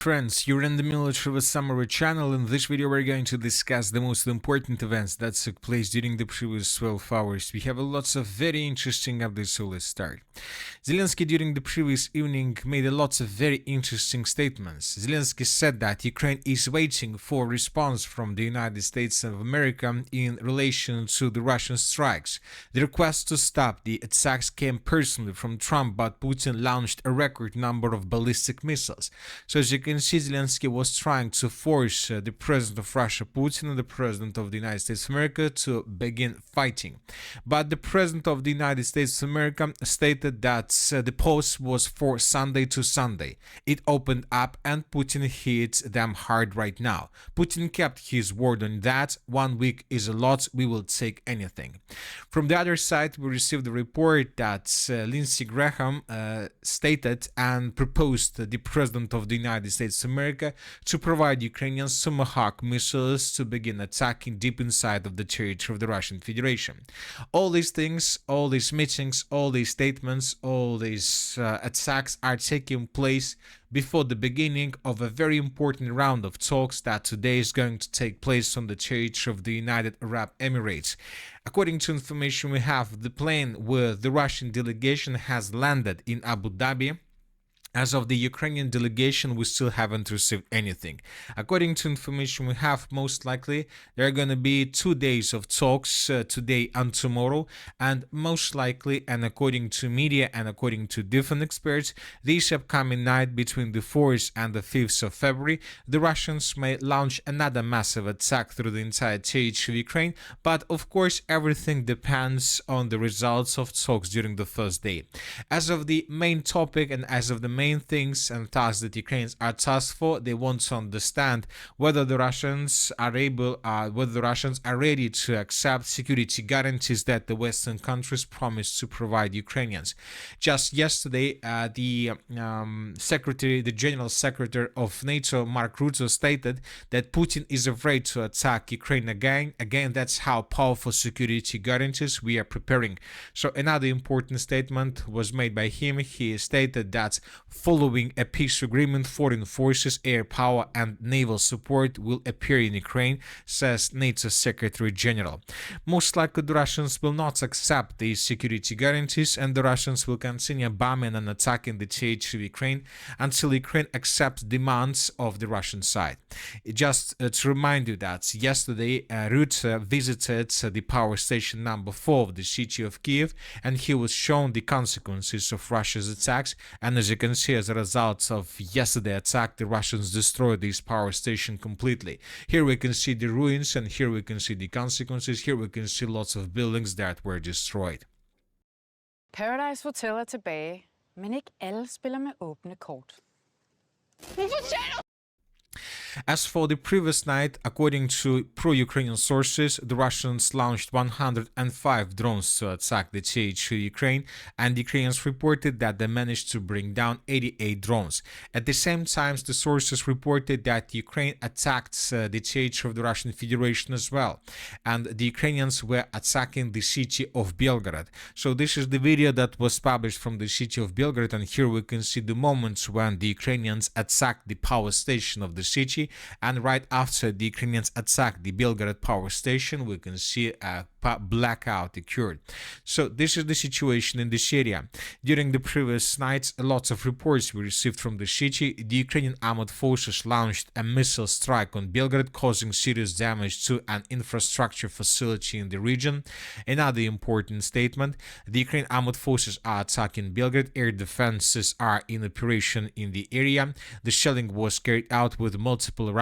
Friends, you're in the military summary channel. In this video we're going to discuss the most important events that took place during the previous 12 hours. We have lots of very interesting updates, so let's start. Zelensky during the previous evening made lots of very interesting statements. Zelensky said that Ukraine is waiting for response from the United States of America in relation to the Russian strikes. The request to stop the attacks came personally from Trump, but Putin launched a record number of ballistic missiles. So as you can see, Zelensky was trying to force the president of Russia, Putin, and the president of the United States of America to begin fighting. But the president of the United States of America stated that the pause was for Sunday to Sunday. It opened up and Putin hit them hard right now. Putin kept his word on that. 1 week is a lot. We will take anything. From the other side, we received a report that Lindsey Graham stated and proposed the president of the United States of America to provide Ukrainians Tomahawk missiles to begin attacking deep inside of the territory of the Russian Federation. All these things, all these meetings, all these statements, all these attacks are taking place before the beginning of a very important round of talks that today is going to take place on the territory of the United Arab Emirates. According to information we have, the plane with the Russian delegation has landed in Abu Dhabi. As of the Ukrainian delegation, we still haven't received anything. According to information we have, most likely there are going to be 2 days of talks today and tomorrow, and most likely, and according to media and according to different experts, this upcoming night between the 4th and the 5th of February, the Russians may launch another massive attack through the entire territory of Ukraine, but of course everything depends on the results of talks during the first day. As of the main topic and as of the main things and tasks that Ukrainians are tasked for, they want to understand whether the Russians are ready to accept security guarantees that the Western countries promised to provide Ukrainians. Just yesterday, the General Secretary of NATO, Mark Rutte, stated that Putin is afraid to attack Ukraine again. Again, that's how powerful security guarantees we are preparing. So another important statement was made by him. He stated that following a peace agreement, foreign forces, air power, and naval support will appear in Ukraine, says NATO Secretary General. Most likely, the Russians will not accept these security guarantees, and the Russians will continue bombing and attacking the territory of Ukraine until Ukraine accepts demands of the Russian side. Just to remind you that yesterday, Rutte visited the power station number 4 of the city of Kiev, and he was shown the consequences of Russia's attacks. And as you can see, as a result of yesterday's attack, the Russians destroyed this power station completely. Here we can see the ruins, and here we can see the consequences. Here we can see lots of buildings that were destroyed. Paradise Hotel er tilbage, men ikke alle spiller med åbne kort. As for the previous night, according to pro-Ukrainian sources, the Russians launched 105 drones to attack the territory of Ukraine, and the Ukrainians reported that they managed to bring down 88 drones. At the same time, the sources reported that Ukraine attacked the territory of the Russian Federation as well, and the Ukrainians were attacking the city of Belgorod. So this is the video that was published from the city of Belgorod, and here we can see the moments when the Ukrainians attacked the power station of the city, and right after the Ukrainians attacked the Belgorod power station, we can see a blackout occurred. So this is the situation in this area. During the previous nights, lots of reports were received from the city. The Ukrainian armed forces launched a missile strike on Belgorod, causing serious damage to an infrastructure facility in the region. Another important statement: the Ukrainian armed forces are attacking Belgorod. Air defenses are in operation in the area. The shelling was carried out with multiple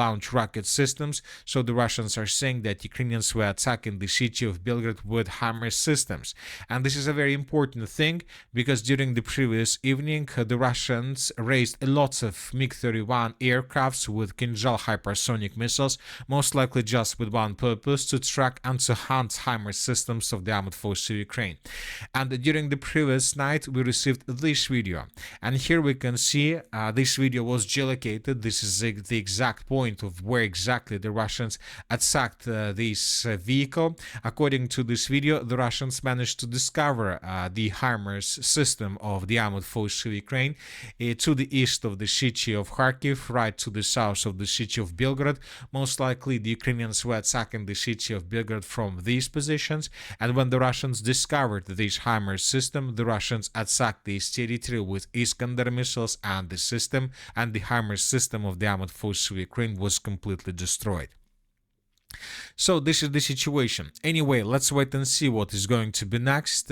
launch rocket systems. So the Russians are saying that Ukrainians were attacking the city of Belgorod with HIMARS systems. And this is a very important thing, because during the previous evening, the Russians raised a lot of MiG-31 aircrafts with Kinzhal hypersonic missiles, most likely just with one purpose: to track and to hunt HIMARS systems of the armed forces of Ukraine. And during the previous night, we received this video. And here we can see this video was geolocated. This is the exact point of where exactly the Russians attacked this vehicle. According to this video, the Russians managed to discover the HIMARS system of the armored force of Ukraine to the east of the city of Kharkiv, right to the south of the city of Belgorod. Most likely, the Ukrainians were attacking the city of Belgorod from these positions, and when the Russians discovered this HIMARS system, the Russians attacked this territory with Iskander missiles, and the HIMARS system of the armored forces of Ukraine was completely destroyed. So this is the situation. Anyway, let's wait and see what is going to be next.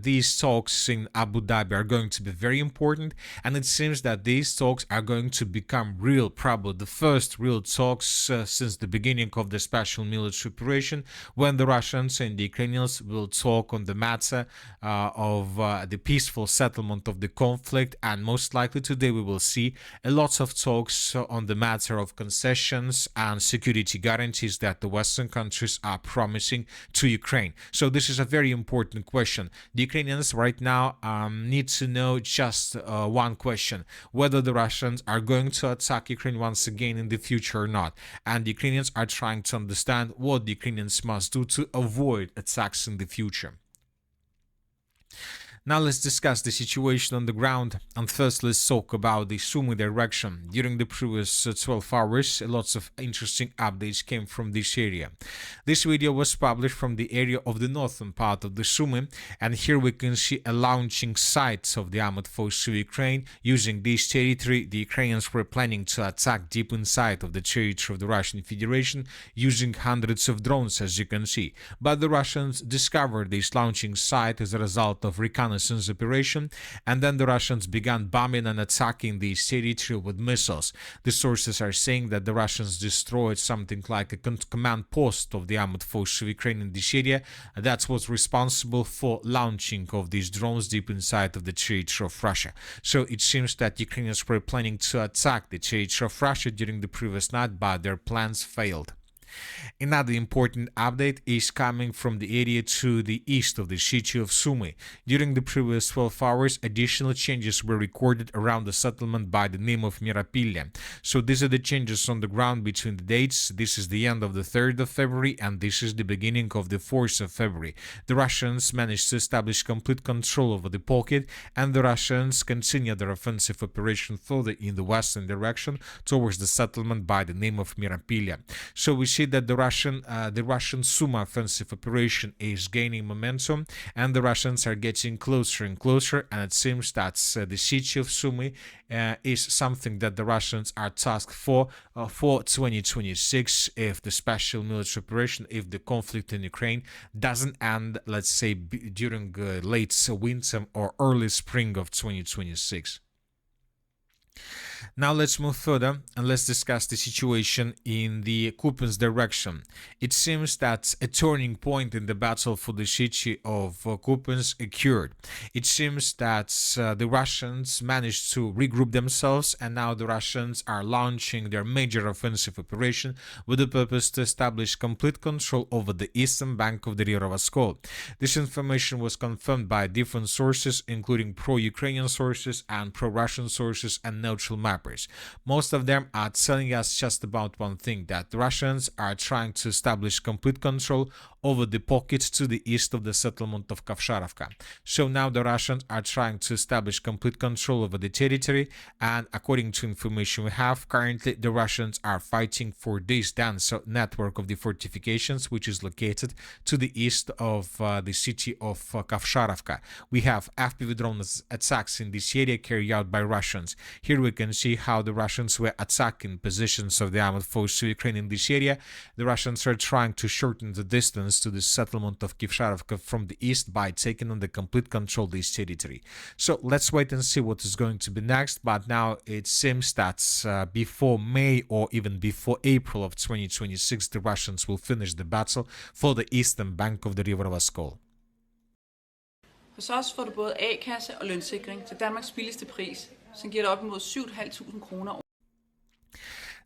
These talks in Abu Dhabi are going to be very important, and it seems that these talks are going to become real, probably the first real talks since the beginning of the special military operation, when the Russians and the Ukrainians will talk on the matter of the peaceful settlement of the conflict, and most likely today we will see a lot of talks on the matter of concessions and security guarantees that the Western countries are promising to Ukraine. So this is a very important question. The Ukrainians right now need to know just one question: whether the Russians are going to attack Ukraine once again in the future or not. And the Ukrainians are trying to understand what the Ukrainians must do to avoid attacks in the future. Now let's discuss the situation on the ground, and first let's talk about the Sumy direction. During the previous 12 hours, lots of interesting updates came from this area. This video was published from the area of the northern part of the Sumy, and here we can see a launching site of the armored forces of Ukraine. Using this territory, the Ukrainians were planning to attack deep inside of the territory of the Russian Federation using hundreds of drones, as you can see. But the Russians discovered this launching site as a result of reconnaissance operation, and then the Russians began bombing and attacking the territory with missiles. The sources are saying that the Russians destroyed something like a command post of the armored forces of Ukraine in this area that was responsible for launching of these drones deep inside of the territory of Russia. So it seems that Ukrainians were planning to attack the territory of Russia during the previous night, but their plans failed. Another important update is coming from the area to the east of the city of Sumy. During the previous 12 hours, additional changes were recorded around the settlement by the name of Mirapilya. So these are the changes on the ground between the dates. This is the end of the 3rd of February, and this is the beginning of the 4th of February. The Russians managed to establish complete control over the pocket, and the Russians continue their offensive operation further in the western direction towards the settlement by the name of Mirapilya. So we see that the Russian Sumy offensive operation is gaining momentum, and the Russians are getting closer and closer, and it seems that the city of Sumy is something that the Russians are tasked for 2026 if the special military operation, if the conflict in Ukraine doesn't end, let's say, during late winter or early spring of 2026. Now let's move further and let's discuss the situation in the Kupiansk direction. It seems that a turning point in the battle for the city of Kupiansk occurred. It seems that the Russians managed to regroup themselves, and now the Russians are launching their major offensive operation with the purpose to establish complete control over the eastern bank of the river Oskol. This information was confirmed by different sources, including pro-Ukrainian sources and pro-Russian sources and neutral mappers. Most of them are telling us just about one thing, that the Russians are trying to establish complete control over the pockets to the east of the settlement of Kovsharovka. So now the Russians are trying to establish complete control over the territory, and according to information we have, currently the Russians are fighting for this dense network of the fortifications which is located to the east of the city of Kovsharovka. We have FPV drone attacks in this area carried out by Russians. Here we can see how the Russians were attacking positions of the armored forces of Ukraine in this area. The Russians are trying to shorten the distance to the settlement of Kovsharovka from the east by taking on the complete control of this territory. So let's wait and see what is going to be next, but now it seems that before May or even before April of 2026 the Russians will finish the battle for the eastern bank of the river Oskol. Hos os får du både A-kasse og lønsikring til Danmarks billigste pris, som giver dig op imod 7.500 kroner.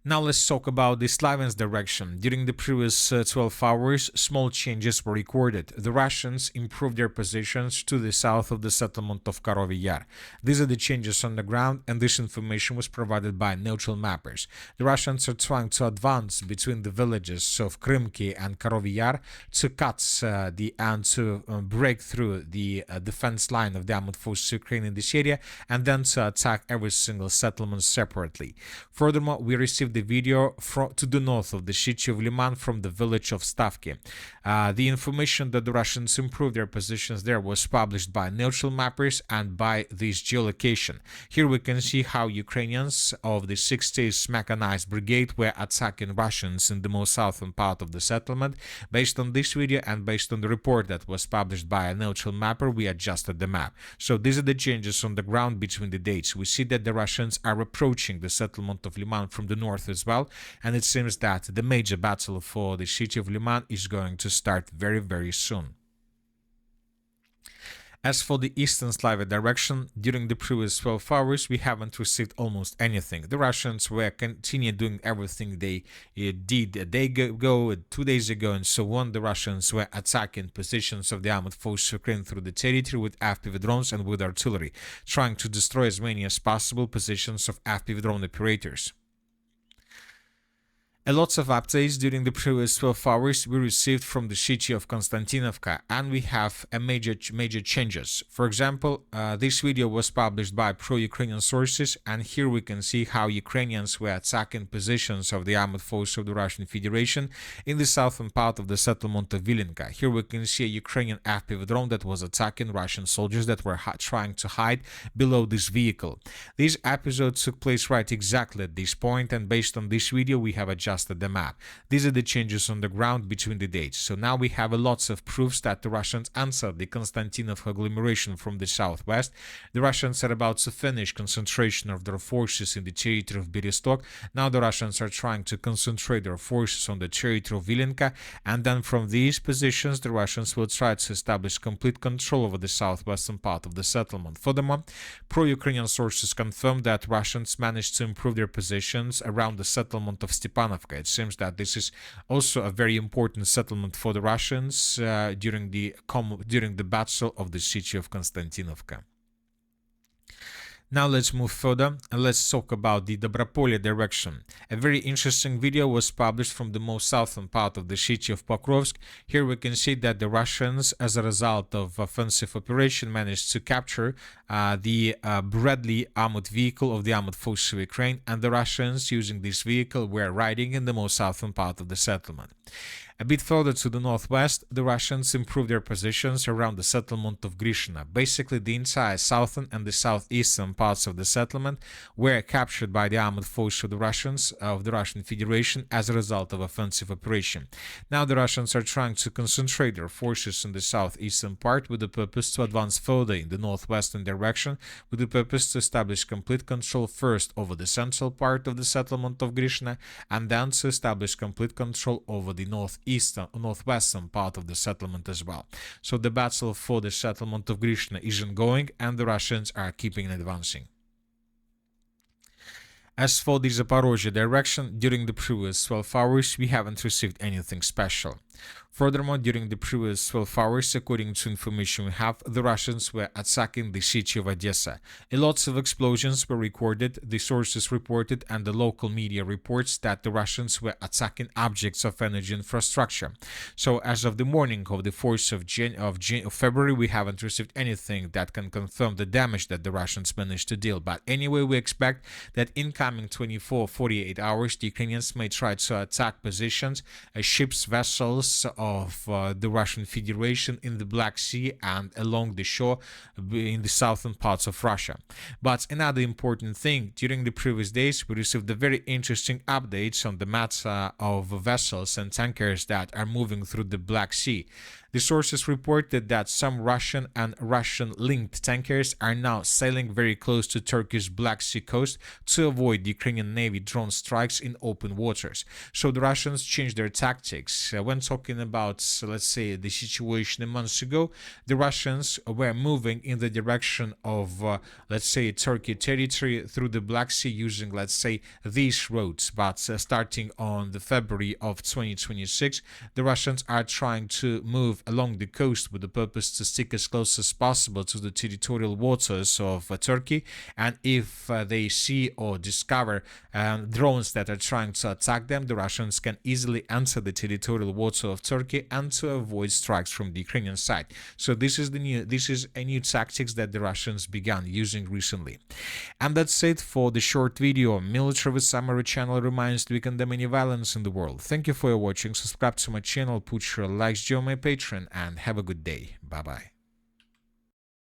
Now let's talk about the Slavians direction. During the previous 12 hours, small changes were recorded. The Russians improved their positions to the south of the settlement of Karovy Yar. These are the changes on the ground, and this information was provided by neutral mappers. The Russians are trying to advance between the villages of Krymki and Karovy Yar to cut to break through the defense line of the armed forces of Ukraine in this area, and then to attack every single settlement separately. Furthermore, we received the video to the north of the city of Liman from the village of Stavki. The information that the Russians improved their positions there was published by neutral mappers and by this geolocation. Here we can see how Ukrainians of the 60th Mechanized Brigade were attacking Russians in the most southern part of the settlement. Based on this video and based on the report that was published by a neutral mapper, we adjusted the map. So these are the changes on the ground between the dates. We see that the Russians are approaching the settlement of Liman from the north as well, and it seems that the major battle for the city of Liman is going to start very, very soon. As for the eastern Slavia direction, during the previous 12 hours, we haven't received almost anything. The Russians were continuing doing everything they did a day ago, 2 days ago, and so on. The Russians were attacking positions of the armed forces of Ukraine through the territory with FPV drones and with artillery, trying to destroy as many as possible positions of FPV drone operators. A lot of updates during the previous 12 hours we received from the city of Konstantinovka, and we have a major changes. For example, this video was published by pro-Ukrainian sources, and here we can see how Ukrainians were attacking positions of the armed forces of the Russian Federation in the southern part of the settlement of Vilenka. Here we can see a Ukrainian FPV drone that was attacking Russian soldiers that were trying to hide below this vehicle. These episodes took place right exactly at this point, and based on this video we have adjusted the map. These are the changes on the ground between the dates. So now we have lots of proofs that the Russians answered the Konstantinov agglomeration from the southwest. The Russians are about to finish concentration of their forces in the territory of Berestov. Now the Russians are trying to concentrate their forces on the territory of Vilenka, and then from these positions the Russians will try to establish complete control over the southwestern part of the settlement. Furthermore, pro-Ukrainian sources confirmed that Russians managed to improve their positions around the settlement of Stepanovka. It seems that this is also a very important settlement for the Russians during the battle of the city of Konstantinovka. Now let's move further and let's talk about the Dobropolye direction. A very interesting video was published from the most southern part of the city of Pokrovsk. Here we can see that the Russians, as a result of offensive operation, managed to capture the Bradley armored vehicle of the armored forces of Ukraine, and the Russians using this vehicle were riding in the most southern part of the settlement. A bit further to the northwest, the Russians improved their positions around the settlement of Grishina. Basically, the entire southern and the southeastern parts of the settlement were captured by the armored forces of the Russian Federation as a result of offensive operation. Now the Russians are trying to concentrate their forces in the southeastern part with the purpose to advance further in the northwestern direction, with the purpose to establish complete control first over the central part of the settlement of Grishina, and then to establish complete control over the northwestern part of the settlement as well. So the battle for the settlement of Grishina is ongoing, and the Russians are keeping advancing. As for the Zaporozhye direction, during the previous 12 hours we haven't received anything special. Furthermore, during the previous 12 hours, according to information we have, the Russians were attacking the city of Odessa. Lots of explosions were recorded, the sources reported, and the local media reports that the Russians were attacking objects of energy infrastructure. So as of the morning of the 4th of February, we haven't received anything that can confirm the damage that the Russians managed to deal. But anyway, we expect that in coming 24-48 hours, the Ukrainians may try to attack positions, ships, vessels of the Russian Federation in the Black Sea and along the shore in the southern parts of Russia. But another important thing, during the previous days we received the very interesting updates on the matter of vessels and tankers that are moving through the Black Sea. The sources reported that some Russian and Russian-linked tankers are now sailing very close to Turkey's Black Sea coast to avoid Ukrainian Navy drone strikes in open waters. So the Russians changed their tactics. When talking about, let's say, the situation a month ago, the Russians were moving in the direction of, let's say, Turkey territory through the Black Sea using, let's say, these roads. But starting on the February of 2026, the Russians are trying to move along the coast with the purpose to stick as close as possible to the territorial waters of Turkey. And if they see or discover drones that are trying to attack them, the Russians can easily enter the territorial water of Turkey and to avoid strikes from the Ukrainian side. So this is a new tactics that the Russians began using recently. And that's it for the short video. Military Summary channel reminds to condemn any violence in the world. Thank you for watching. Subscribe to my channel, put your likes, join my Patreon, and have a good day. Bye bye.